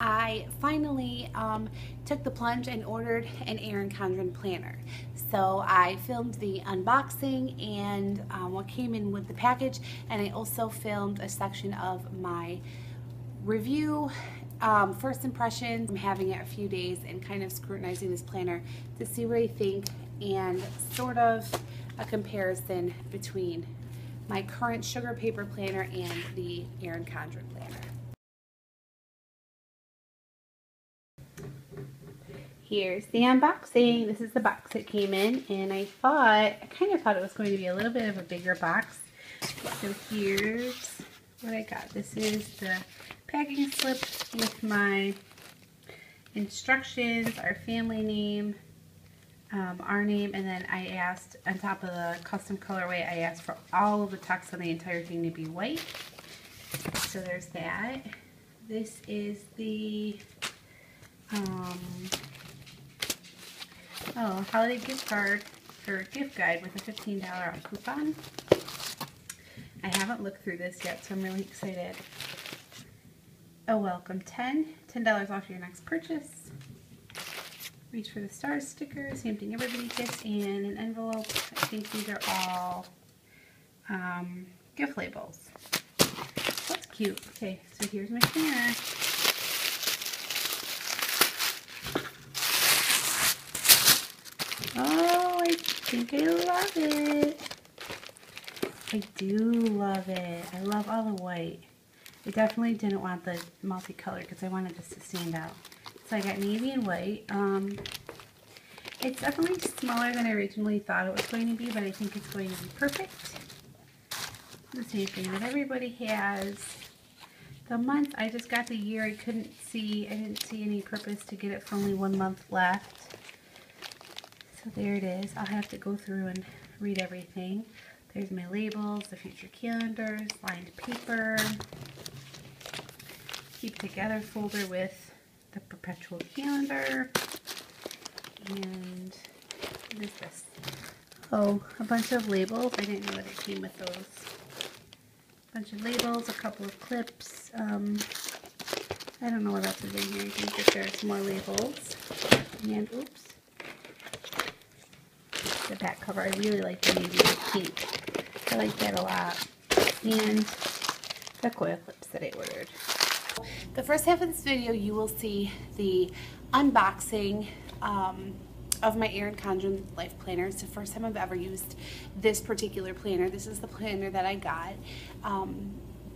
I finally took the plunge and ordered an Erin Condren planner. So I filmed the unboxing and what came in with the package, and I also filmed a section of my review, first impressions. I'm having it a few days and kind of scrutinizing this planner to see what I think, and sort of a comparison between my current sugar paper planner and the Erin Condren planner. Here's the unboxing. This is the box it came in, and I kind of thought it was going to be a little bit of a bigger box. So here's what I got. This is the packing slip with my instructions, our family name, our name, and then I asked, on top of the custom colorway, I asked for all of the text on the entire thing to be white. So there's that. This is the holiday gift card or gift guide with a $15 off coupon. I haven't looked through this yet, so I'm really excited. A welcome $10 off your next purchase. Reach for the stars sticker, same thing everybody gets, and an envelope. I think these are all gift labels. That's cute. Okay, so here's my planner. Oh, I think I love it. I do love it. I love all the white. I definitely didn't want the multicolor because I wanted this to stand out. So I got navy and white. It's definitely smaller than I originally thought it was going to be, but I think it's going to be perfect. The same thing that everybody has. The month, I just got the year. I didn't see any purpose to get it for only 1 month left. So there it is. I'll have to go through and read everything. There's my labels, the future calendars, lined paper, keep together folder with the perpetual calendar, and what is this? Oh, a bunch of labels. I didn't know that it came with those. A bunch of labels, a couple of clips. I don't know what else is in here. I think that there are some more labels. And oops. The back cover. I really like the navy and pink. I like that a lot. And the coil clips that I ordered. The first half of this video you will see the unboxing of my Erin Condren Life Planner. It's the first time I've ever used this particular planner. This is the planner that I got.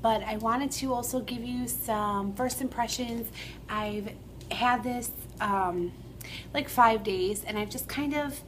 But I wanted to also give you some first impressions. I've had this like 5 days, and I've just kind of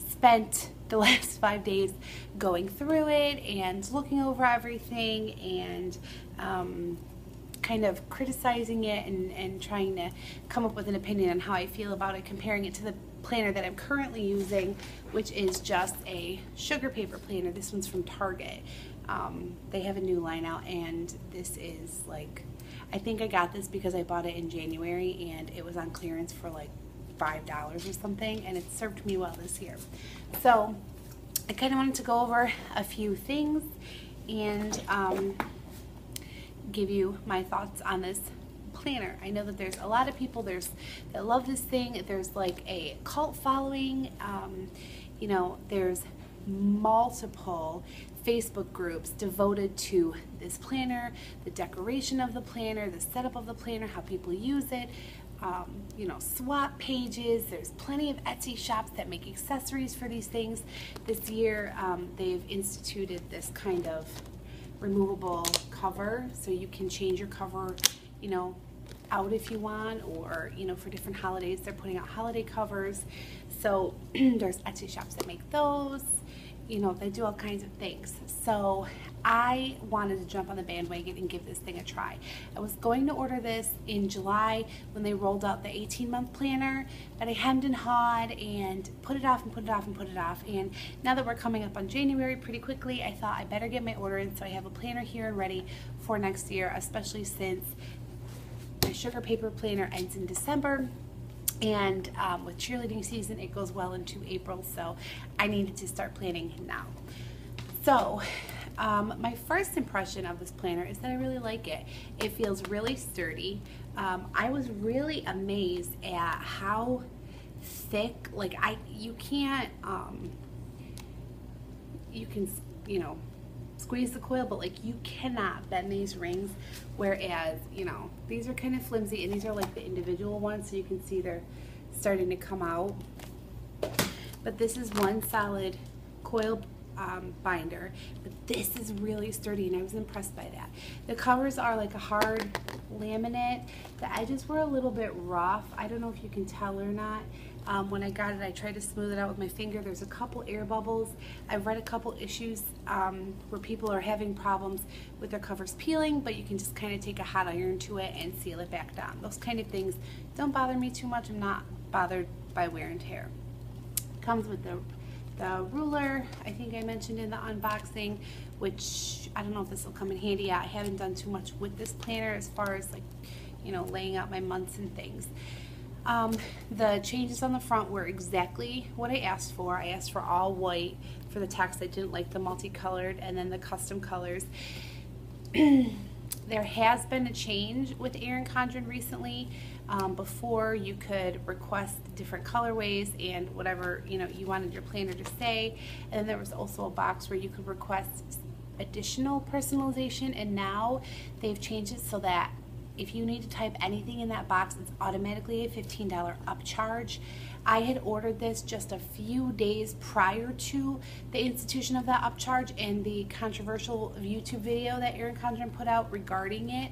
spent the last 5 days going through it and looking over everything and kind of criticizing it and trying to come up with an opinion on how I feel about it, comparing it to the planner that I'm currently using, which is just a sugar paper planner. This one's from Target. They have a new line out, and this is like, I think I got this because I bought it in January and it was on clearance for like $5 or something, and it served me well this year. So I kind of wanted to go over a few things and give you my thoughts on this planner. I know that there's a lot of people that love this thing. There's like a cult following. You know, there's multiple Facebook groups devoted to this planner, the decoration of the planner, the setup of the planner, how people use it. You know, swap pages. There's plenty of Etsy shops that make accessories for these things. This year they've instituted this kind of removable cover, so you can change your cover, you know, out if you want, or, you know, for different holidays they're putting out holiday covers. So there's Etsy shops that make those. You know, they do all kinds of things. So I wanted to jump on the bandwagon and give this thing a try. I was going to order this in July when they rolled out the 18-month planner, but I hemmed and hawed and put it off and put it off and put it off. And now that we're coming up on January pretty quickly, I thought I better get my order in so I have a planner here and ready for next year, especially since my sugar paper planner ends in December. And with cheerleading season, it goes well into April, so I needed to start planning now. So My first impression of this planner is that I really like it. It feels really sturdy. I was really amazed at how thick, like you can, you know, squeeze the coil, but like you cannot bend these rings, whereas, you know, these are kind of flimsy, and these are like the individual ones, so you can see they're starting to come out. But this is one solid coil binder, but this is really sturdy, and I was impressed by that. The covers are like a hard laminate. The edges were a little bit rough. I don't know if you can tell or not. When I got it, I tried to smooth it out with my finger. There's a couple air bubbles. I've read a couple issues where people are having problems with their covers peeling, but you can just kind of take a hot iron to it and seal it back down. Those kind of things don't bother me too much. I'm not bothered by wear and tear. Comes with the ruler, I think I mentioned in the unboxing, which I don't know if this will come in handy yet. I haven't done too much with this planner as far as, like, you know, laying out my months and things. The changes on the front were exactly what I asked for. I asked for all white for the text. I didn't like the multicolored, and then the custom colors. There has been a change with Erin Condren recently. Before, you could request different colorways and whatever, you know, you wanted your planner to say, and then there was also a box where you could request additional personalization, and now they've changed it so that if you need to type anything in that box, it's automatically a $15 upcharge. I had ordered this just a few days prior to the institution of that upcharge and the controversial YouTube video that Erin Condren put out regarding it.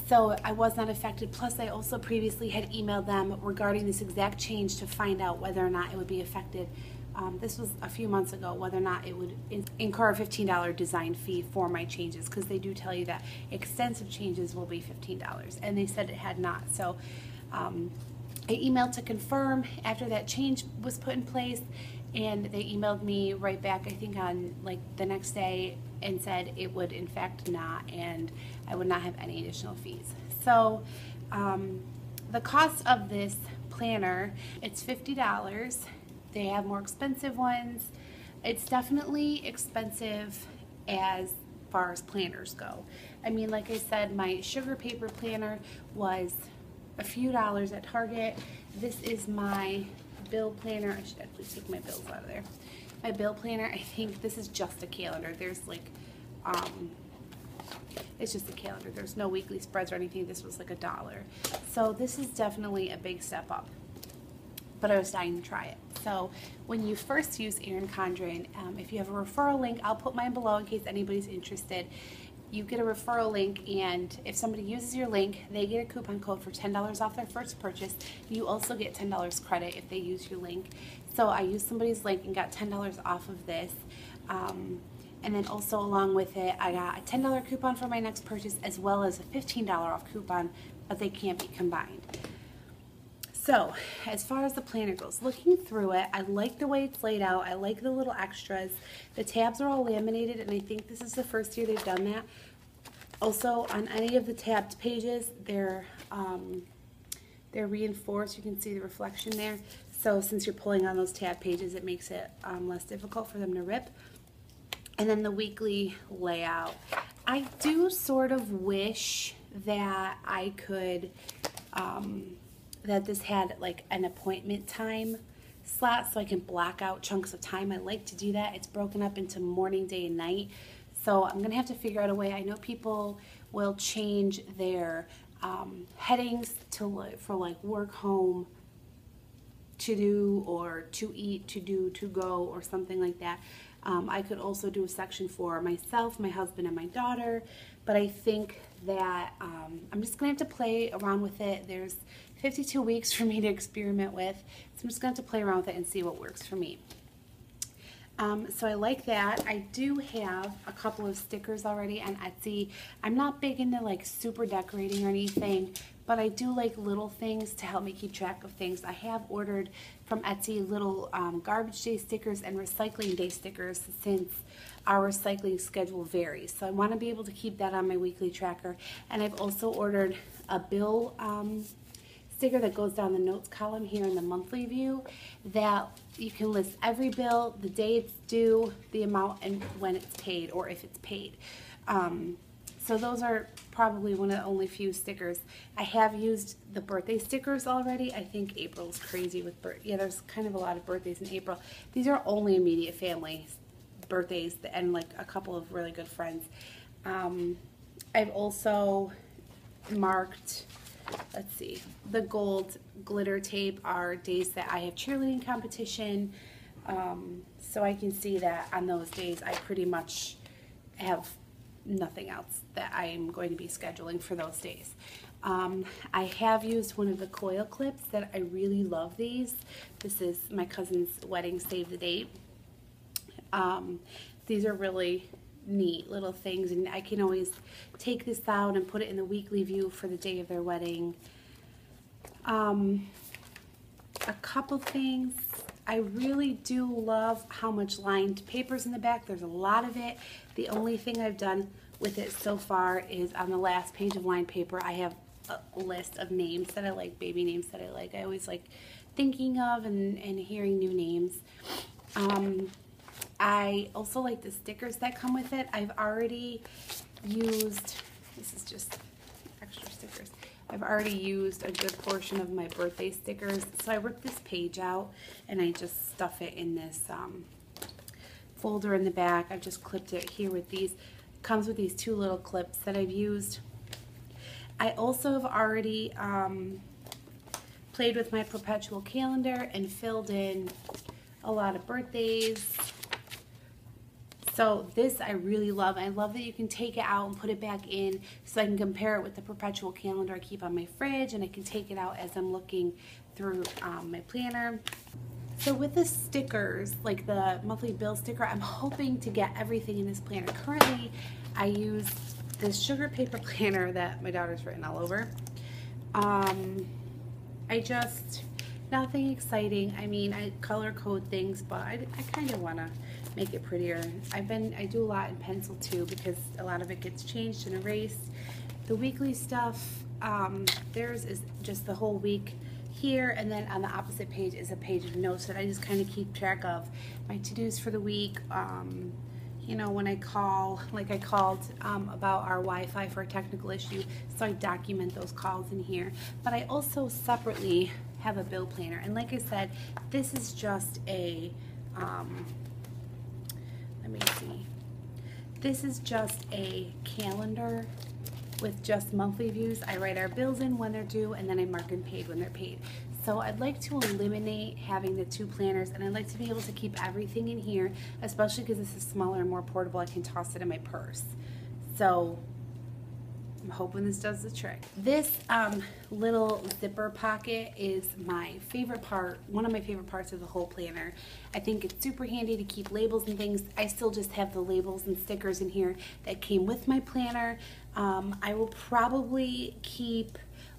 So I was not affected. Plus, I also previously had emailed them regarding this exact change to find out whether or not it would be affected. This was a few months ago, whether or not it would incur a $15 design fee for my changes, because they do tell you that extensive changes will be $15, and they said it had not. So I emailed to confirm after that change was put in place, and they emailed me right back, I think on like the next day, and said it would in fact not, and I would not have any additional fees. So the cost of this planner, it's $50. They have more expensive ones. It's definitely expensive as far as planners go. I mean, like I said, my sugar paper planner was a few dollars at Target. This is my bill planner. I should actually take my bills out of there. My bill planner, I think this is just a calendar. There's like, it's just a calendar. There's no weekly spreads or anything. This was like $1. So this is definitely a big step up, but I was dying to try it. So when you first use Erin Condren, if you have a referral link, I'll put mine below in case anybody's interested. You get a referral link, and if somebody uses your link, they get a coupon code for $10 off their first purchase. You also get $10 credit if they use your link. So I used somebody's link and got $10 off of this. And then also along with it, I got a $10 coupon for my next purchase, as well as a $15 off coupon, but they can't be combined. So as far as the planner goes, looking through it, I like the way it's laid out. I like the little extras. The tabs are all laminated, and I think this is the first year they've done that. Also, on any of the tabbed pages, they're reinforced. You can see the reflection there. So since you're pulling on those tab pages, it makes it less difficult for them to rip. And then the weekly layout. I do sort of wish that I could, that this had like an appointment time slot so I can block out chunks of time. I like to do that. It's broken up into morning, day, and night. So I'm going to have to figure out a way. I know people will change their headings to for like work, home, to do, or to eat, to do, to go, or something like that. I could also do a section for myself, my husband, and my daughter, but I think that I'm just going to have to play around with it. There's 52 weeks for me to experiment with, so I'm just going to have to play around with it and see what works for me. So I like that. I do have a couple of stickers already on Etsy. I'm not big into like super decorating or anything, but I do like little things to help me keep track of things. I have ordered from Etsy little garbage day stickers and recycling day stickers since our recycling schedule varies. So I want to be able to keep that on my weekly tracker. And I've also ordered a bill sticker that goes down the notes column here in the monthly view that you can list every bill, the day it's due, the amount, and when it's paid, or if it's paid. So those are probably one of the only few stickers. I have used the birthday stickers already. I think April's crazy with yeah, there's kind of a lot of birthdays in April. These are only immediate family birthdays and like a couple of really good friends. I've also marked, let's see, the gold glitter tape are days that I have cheerleading competition. So I can see that on those days I pretty much have nothing else that I'm going to be scheduling for those days. I have used one of the coil clips that I really love these. This is my cousin's wedding save the date. These are really neat little things, and I can always take this out and put it in the weekly view for the day of their wedding. A couple things. I really do love how much lined paper's in the back. There's a lot of it. The only thing I've done with it so far is on the last page of lined paper, I have a list of names that I like, baby names that I like. I always like thinking of and hearing new names. I also like the stickers that come with it. I've already used, this is just extra stickers. I've already used a good portion of my birthday stickers. So I ripped this page out and I just stuff it in this folder in the back. I've just clipped it here with these. It comes with these two little clips that I've used. I also have already played with my perpetual calendar and filled in a lot of birthdays. So this I really love. I love that you can take it out and put it back in so I can compare it with the perpetual calendar I keep on my fridge, and I can take it out as I'm looking through my planner. So with the stickers, like the monthly bill sticker, I'm hoping to get everything in this planner. Currently, I use this sugar paper planner that my daughter's written all over. Nothing exciting. I mean, I color code things, but I kind of want to make it prettier. I do a lot in pencil too because a lot of it gets changed and erased. The weekly stuff, theirs is just the whole week here, and then on the opposite page is a page of notes that I just kind of keep track of my to-dos for the week. You know, when I call, like I called about our Wi-Fi for a technical issue, so I document those calls in here. But I also separately have a bill planner, and like I said, this is just a let me see, this is just a calendar with just monthly views. I write our bills in when they're due, and then I mark and paid when they're paid. So I'd like to eliminate having the two planners, and I'd like to be able to keep everything in here, especially because this is smaller and more portable. I can toss it in my purse. So I'm hoping this does the trick. This little zipper pocket is my favorite part, one of my favorite parts of the whole planner. I think it's super handy to keep labels and things. I still just have the labels and stickers in here that came with my planner. I will probably keep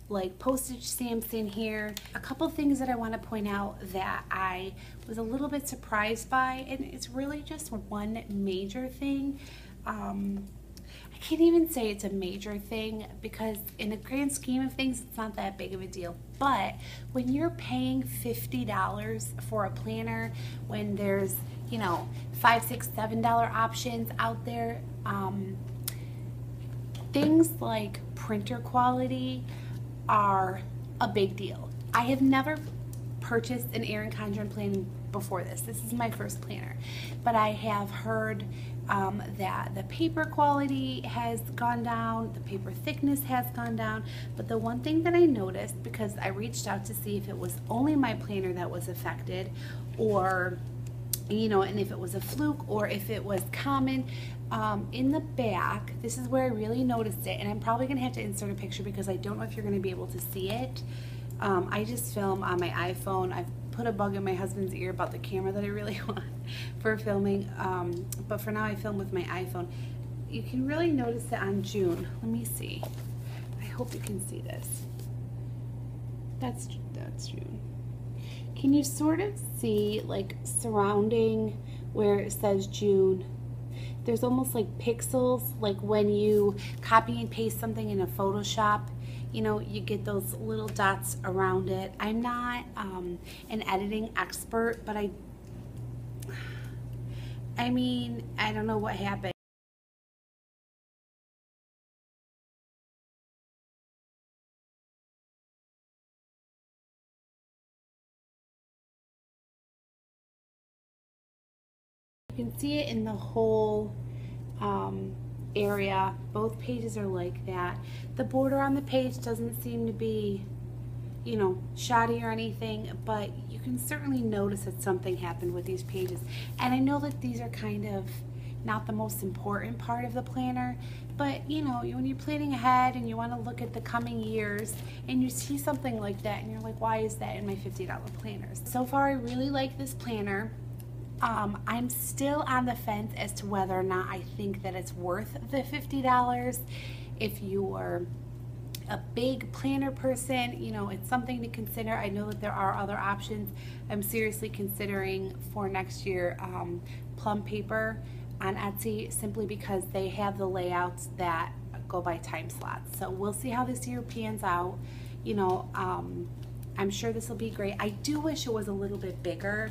like postage stamps in here. A couple things that I want to point out that I was a little bit surprised by, and it's really just one major thing. I can't even say it's a major thing because in the grand scheme of things, it's not that big of a deal. But when you're paying $50 for a planner, when there's, you know, $5, $6, $7 options out there, things like printer quality are a big deal. I have never purchased an Erin Condren planner before this. This is my first planner, but I have heard that the paper quality has gone down, the paper thickness has gone down, but the one thing that I noticed, because I reached out to see if it was only my planner that was affected, or, you know, and if it was a fluke or if it was common, in the back, this is where I really noticed it, and I'm probably gonna have to insert a picture because I don't know if you're gonna be able to see it. I just film on my iPhone. I've put a bug in my husband's ear about the camera that I really want for filming, but for now I film with my iPhone. You can really notice it on June. Let me see. I hope you can see this. That's June. Can you sort of see, like, surrounding where it says June? There's almost like pixels, like when you copy and paste something in a Photoshop, you know, you get those little dots around it. I'm not an editing expert, but I mean, I don't know what happened. You can see it in the whole area. Both pages are like that. The border on the page doesn't seem to be, you know, shoddy or anything, but you can certainly notice that something happened with these pages. And I know that these are kind of not the most important part of the planner, but you know, when you're planning ahead and you want to look at the coming years and you see something like that and you're like, why is that in my $50 planners? So far, I really like this planner. I'm still on the fence as to whether or not I think that it's worth the $50. If you're a big planner person, you know, it's something to consider. I know that there are other options. I'm seriously considering for next year plum paper on Etsy, simply because they have the layouts that go by time slots. So we'll see how this year pans out. You know, I'm sure this will be great. I do wish it was a little bit bigger.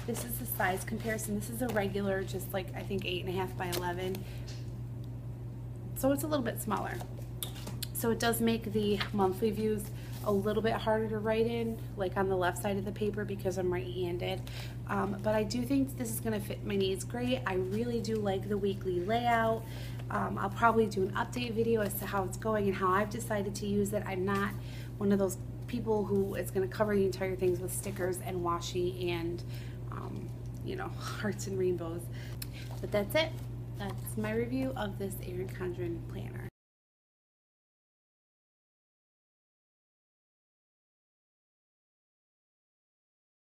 This is the size comparison. This is a regular, just like I think 8.5 by 11. So it's a little bit smaller. So it does make the monthly views a little bit harder to write in, like on the left side of the paper, because I'm right-handed. But I do think this is gonna fit my needs great. I really do like the weekly layout. I'll probably do an update video as to how it's going and how I've decided to use it. I'm not one of those people who is going to cover the entire things with stickers and washi and you know, hearts and rainbows. But that's it. That's my review of this Erin Condren planner.